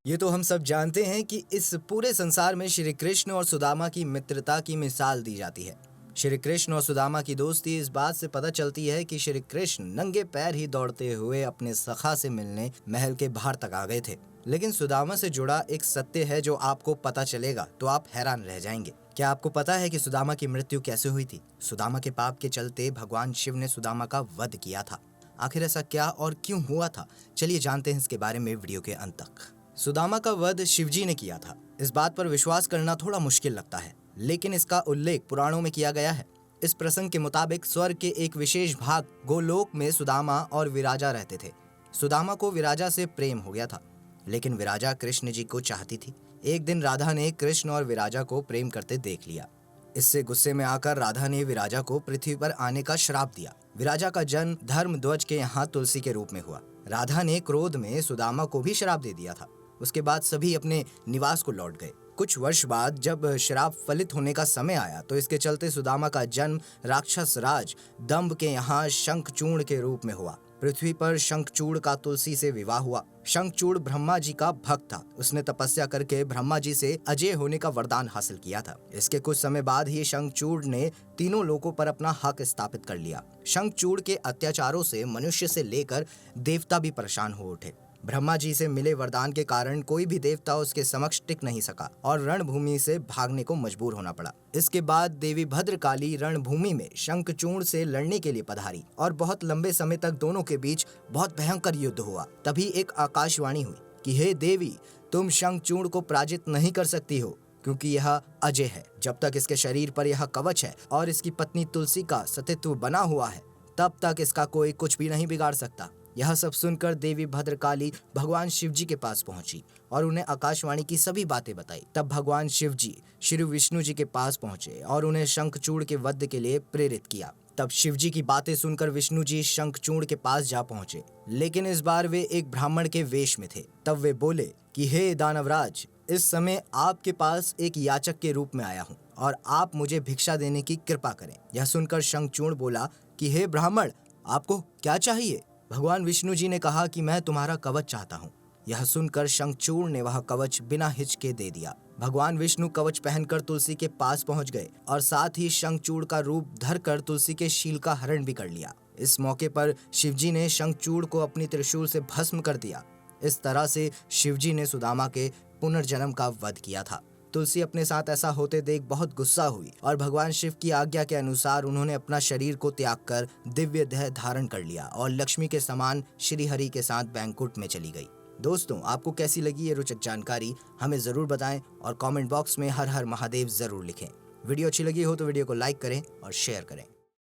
ये तो हम सब जानते हैं कि इस पूरे संसार में श्री कृष्ण और सुदामा की मित्रता की मिसाल दी जाती है। श्री कृष्ण और सुदामा की दोस्ती इस बात से पता चलती है कि श्री कृष्ण नंगे पैर ही दौड़ते हुए अपने सखा से मिलने महल के बाहर तक आ गए थे। लेकिन सुदामा से जुड़ा एक सत्य है जो आपको पता चलेगा तो आप हैरान रह जाएंगे। क्या आपको पता है कि सुदामा की मृत्यु कैसे हुई थी? सुदामा के पाप के चलते भगवान शिव ने सुदामा का वध किया था। आखिर ऐसा क्या और क्यों हुआ था? चलिए जानते हैं इसके बारे में वीडियो के अंत तक। सुदामा का वध शिवजी ने किया था। इस बात पर विश्वास करना थोड़ा मुश्किल लगता है, लेकिन इसका उल्लेख पुराणों में किया गया है। इस प्रसंग के मुताबिक स्वर्ग के एक विशेष भाग गोलोक में सुदामा और विराजा रहते थे। सुदामा को विराजा से प्रेम हो गया था, लेकिन विराजा कृष्ण जी को चाहती थी। एक दिन राधा ने कृष्ण और विराजा को प्रेम करते देख लिया। इससे गुस्से में आकर राधा ने विराजा को पृथ्वी पर आने का श्राप दिया। विराजा का जन्म धर्मध्वज के यहाँ तुलसी के रूप में हुआ। राधा ने क्रोध में सुदामा को भी श्राप दे दिया था। उसके बाद सभी अपने निवास को लौट गए। कुछ वर्ष बाद जब श्राप फलित होने का समय आया तो इसके चलते सुदामा का जन्म राक्षस राज दंभ के यहाँ शंखचूड़ के रूप में हुआ। पृथ्वी पर शंखचूड़ का तुलसी से विवाह हुआ। शंखचूड़ ब्रह्मा जी का भक्त था। उसने तपस्या करके ब्रह्मा जी से अजय होने का वरदान हासिल किया था। इसके कुछ समय बाद ही शंखचूड़ ने तीनों लोकों पर अपना हक स्थापित कर लिया। शंखचूड़ के अत्याचारों से मनुष्य से लेकर देवता भी परेशान हो उठे। ब्रह्मा जी से मिले वरदान के कारण कोई भी देवता उसके समक्ष टिक नहीं सका और रणभूमि से भागने को मजबूर होना पड़ा। इसके बाद देवी भद्रकाली रणभूमि में शंखचूड़ से लड़ने के लिए पधारी और बहुत लंबे समय तक दोनों के बीच बहुत भयंकर युद्ध हुआ। तभी एक आकाशवाणी हुई कि हे देवी, तुम शंखचूड़ को पराजित नहीं कर सकती हो, क्योंकि यह अजय है। जब तक इसके शरीर पर यह कवच है और इसकी पत्नी तुलसी का सतीत्व बना हुआ है, तब तक इसका कोई कुछ भी नहीं बिगाड़ सकता। यह सब सुनकर देवी भद्रकाली भगवान शिव जी के पास पहुंची और उन्हें आकाशवाणी की सभी बातें बताई। तब भगवान शिव जी श्री विष्णु जी के पास पहुंचे और उन्हें शंखचूड़ के वध के लिए प्रेरित किया। तब शिव जी की बातें सुनकर विष्णु जी शंखचूड़ के पास जा पहुंचे, लेकिन इस बार वे एक ब्राह्मण के वेश में थे। तब वे बोले कि हे दानवराज, इस समय आपके पास एक याचक के रूप में आया हूँ और आप मुझे भिक्षा देने की कृपा करें। यह सुनकर शंखचूड़ बोला कि हे ब्राह्मण, आपको क्या चाहिए? भगवान विष्णु जी ने कहा कि मैं तुम्हारा कवच चाहता हूँ। यह सुनकर शंखचूड़ ने वह कवच बिना हिचके दे दिया। भगवान विष्णु कवच पहनकर तुलसी के पास पहुंच गए और साथ ही शंखचूड़ का रूप धरकर तुलसी के शील का हरण भी कर लिया। इस मौके पर शिवजी ने शंखचूड़ को अपनी त्रिशूल से भस्म कर दिया। इस तरह से शिवजी ने सुदामा के पुनर्जन्म का वध किया था। तुलसी अपने साथ ऐसा होते देख बहुत गुस्सा हुई और भगवान शिव की आज्ञा के अनुसार उन्होंने अपना शरीर को त्याग कर दिव्य देह धारण कर लिया और लक्ष्मी के समान श्री हरि के साथ बैंकुट में चली गई। दोस्तों, आपको कैसी लगी ये रोचक जानकारी हमें जरूर बताएं और कमेंट बॉक्स में हर हर महादेव जरूर लिखें। वीडियो अच्छी लगी हो तो वीडियो को लाइक करें और शेयर करें।